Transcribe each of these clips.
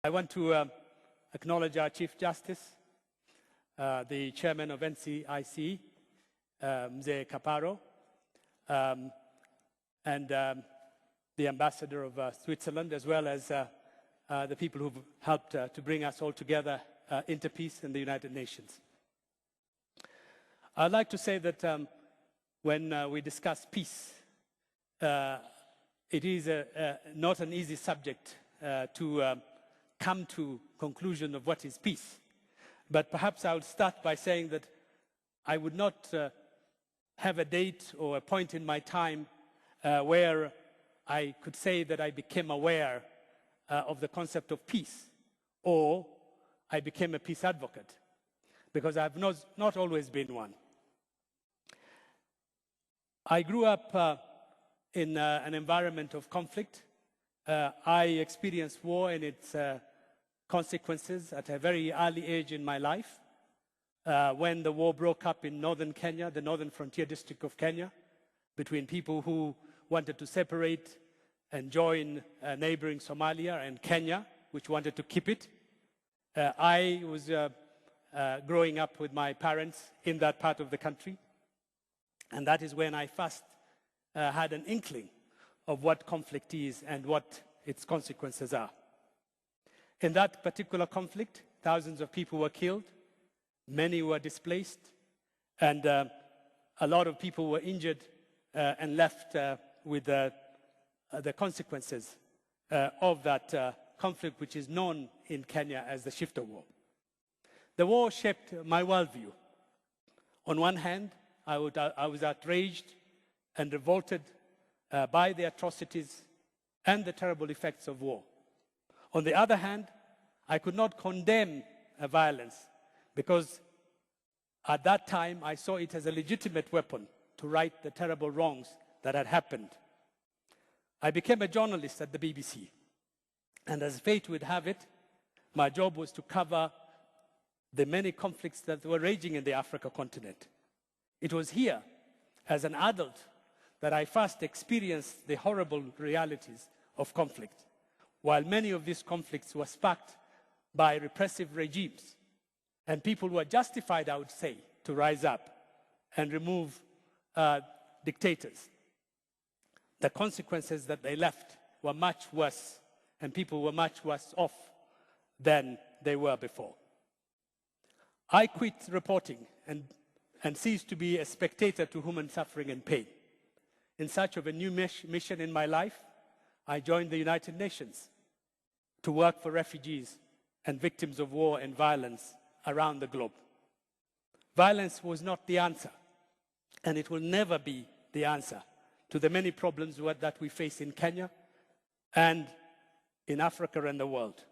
I want to acknowledge our Chief Justice, the Chairman of NCIC, Mzee Kaparo, and the Ambassador of Switzerland, as well as the people who've helped to bring us all together into peace in the United Nations. I'd like to say that when we discuss peace, it is not an easy subject to come to conclusion of what is peace. But perhaps I would start by saying that I would not have a date or a point in my time where I could say that I became aware of the concept of peace, or I became a peace advocate, because I've not always been one. I grew up in an environment of conflict. I experienced war and its consequences at a very early age in my life. When the war broke up in northern Kenya, the northern frontier district of Kenya, between people who wanted to separate and join neighboring Somalia and Kenya, which wanted to keep it. I was growing up with my parents in that part of the country. And that is when I first had an inkling of what conflict is and what its consequences are. In that particular conflict, thousands of people were killed, many were displaced, and a lot of people were injured and left with the consequences of that conflict, which is known in Kenya as the Shifta War. The war shaped my worldview. On one hand, I was outraged and revolted by the atrocities and the terrible effects of war. On the other hand, I could not condemn violence because at that time I saw it as a legitimate weapon to right the terrible wrongs that had happened. I became a journalist at the BBC, and as fate would have it, my job was to cover the many conflicts that were raging in the Africa continent. It was here, as an adult, that I first experienced the horrible realities of conflict, while many of these conflicts were sparked by repressive regimes, and people were justified, I would say, to rise up and remove dictators. The consequences that they left were much worse, and people were much worse off than they were before. I quit reporting and ceased to be a spectator to human suffering and pain. In search of a new mission in my life, I joined the United Nations to work for refugees and victims of war and violence around the globe. Violence was not the answer, and it will never be the answer to the many problems that we face in Kenya and in Africa and the world.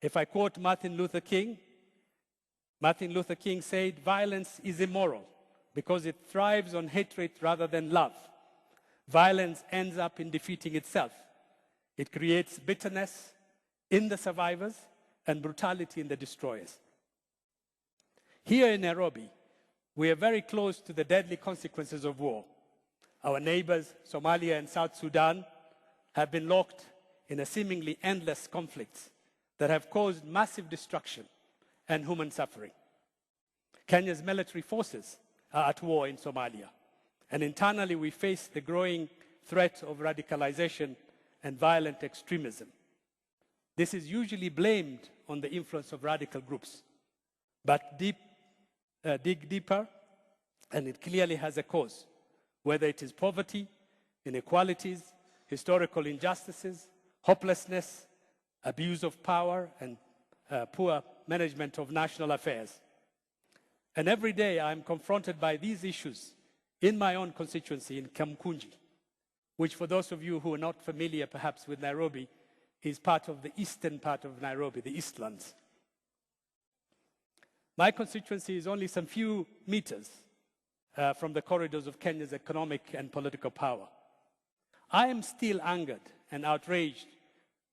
If I quote Martin Luther King said, "Violence is immoral because it thrives on hatred rather than love. Violence ends up in defeating itself. It creates bitterness in the survivors and brutality in the destroyers." Here in Nairobi, we are very close to the deadly consequences of war. Our neighbors, Somalia and South Sudan, have been locked in a seemingly endless conflicts that have caused massive destruction and human suffering. Kenya's military forces are at war in Somalia, and internally we face the growing threat of radicalization and violent extremism. This is usually blamed on the influence of radical groups, but dig deeper, and it clearly has a cause, whether it is poverty, inequalities, historical injustices, hopelessness, abuse of power, and poor management of national affairs. And every day I'm confronted by these issues in my own constituency in Kamkunji, which for those of you who are not familiar perhaps with Nairobi, is part of the eastern part of Nairobi, the Eastlands. My constituency is only some few meters from the corridors of Kenya's economic and political power. I am still angered and outraged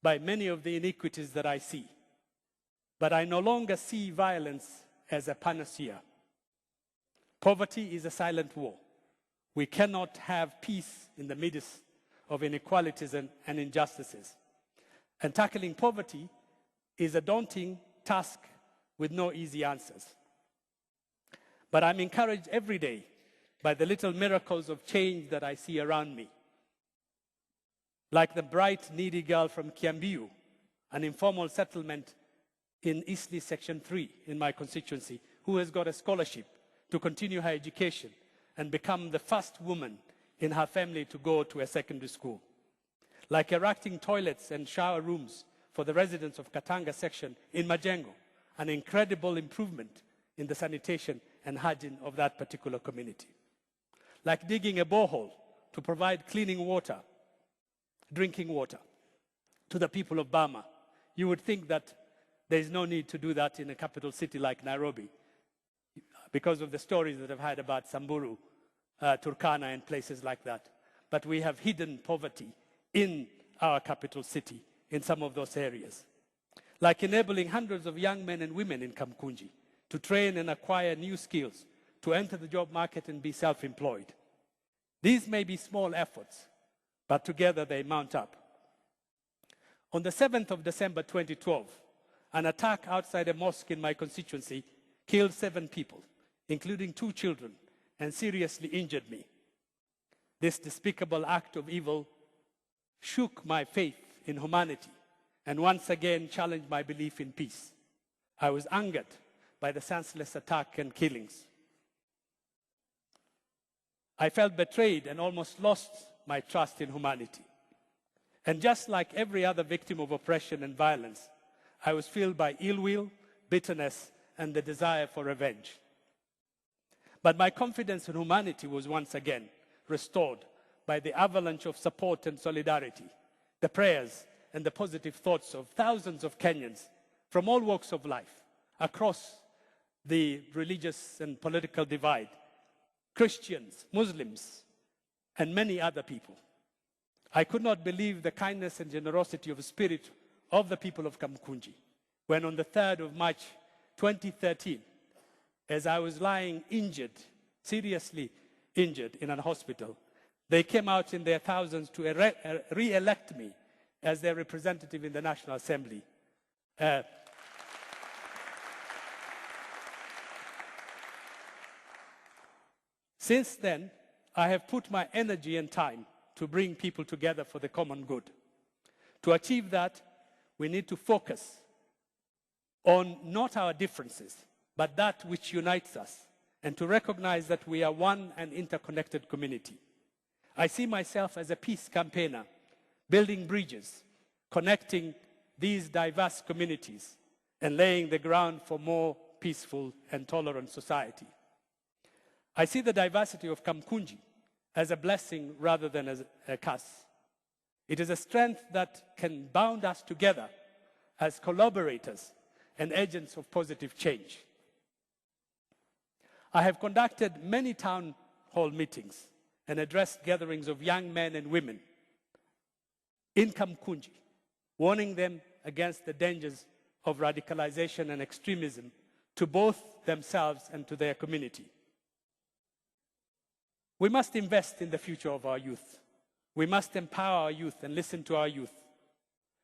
by many of the iniquities that I see, but I no longer see violence as a panacea. Poverty is a silent war. We cannot have peace in the midst of inequalities and injustices. And tackling poverty is a daunting task with no easy answers. But I'm encouraged every day by the little miracles of change that I see around me. Like the bright, needy girl from Kiambiu, an informal settlement in Eastleigh Section 3 in my constituency, who has got a scholarship to continue her education and become the first woman in her family to go to a secondary school. Like erecting toilets and shower rooms for the residents of Katanga section in Majengo, an incredible improvement in the sanitation and hygiene of that particular community. Like digging a borehole to provide cleaning water, drinking water to the people of Burma. You would think that there is no need to do that in a capital city like Nairobi because of the stories that I've had about Samburu, Turkana and places like that. But we have hidden poverty in our capital city in some of those areas. Like enabling hundreds of young men and women in Kamkunji to train and acquire new skills, to enter the job market and be self-employed. These may be small efforts, but together they mount up. On the 7th of December 2012, an attack outside a mosque in my constituency killed 7 people, including 2 children, and seriously injured me. This despicable act of evil shook my faith in humanity and once again challenged my belief in peace. I was angered by the senseless attack and killings. I felt betrayed and almost lost my trust in humanity. And just like every other victim of oppression and violence, I was filled by ill will, bitterness, and the desire for revenge. But my confidence in humanity was once again restored by the avalanche of support and solidarity, the prayers and the positive thoughts of thousands of Kenyans from all walks of life, across the religious and political divide, Christians, Muslims, and many other people. I could not believe the kindness and generosity of spirit of the people of Kamkunji when on the 3rd of March 2013, as I was lying injured, seriously injured in a hospital, they came out in their thousands to re-elect me as their representative in the National Assembly. Since then, I have put my energy and time to bring people together for the common good. To achieve that, we need to focus on not our differences, but that which unites us, and to recognize that we are one and interconnected community. I see myself as a peace campaigner, building bridges, connecting these diverse communities, and laying the ground for more peaceful and tolerant society. I see the diversity of Kamkunji as a blessing rather than as a curse. It is a strength that can bound us together as collaborators and agents of positive change. I have conducted many town hall meetings and addressed gatherings of young men and women in Kamkunji, warning them against the dangers of radicalization and extremism to both themselves and to their community. We must invest in the future of our youth. We must empower our youth and listen to our youth.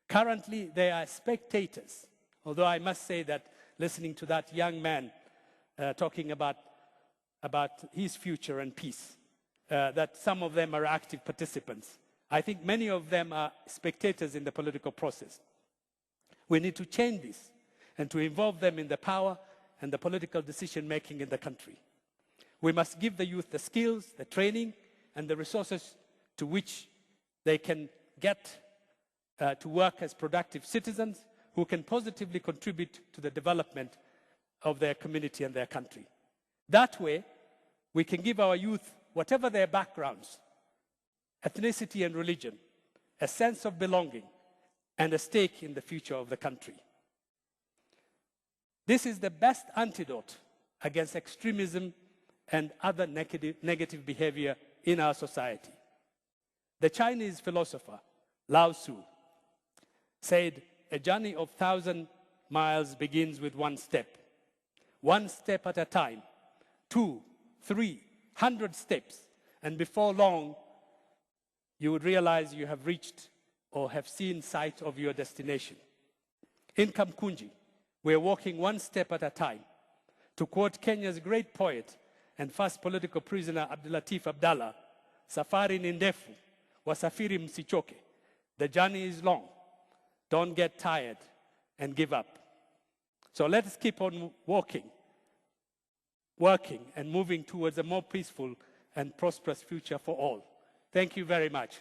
Currently, they are spectators, although I must say that listening to that young man talking about his future and peace, that some of them are active participants. I think many of them are spectators in the political process. We need to change this and to involve them in the power and the political decision-making in the country. We must give the youth the skills, the training, and the resources to which they can get to work as productive citizens who can positively contribute to the development of their community and their country. That way, we can give our youth, whatever their backgrounds, ethnicity and religion, a sense of belonging and a stake in the future of the country. This is the best antidote against extremism and other negative behavior in our society. The Chinese philosopher Lao Tzu said, "A journey of 1,000 miles begins with one step at a time, 2, 3, 100 steps, and before long, you would realize you have reached or have seen sight of your destination." In Kamkunji, we're walking one step at a time. To quote Kenya's great poet and first political prisoner Abdulatif Abdallah, safari ni ndefu, wasafiri msichoke. The journey is long. Don't get tired and give up. So let's keep on walking, working and moving towards a more peaceful and prosperous future for all. Thank you very much.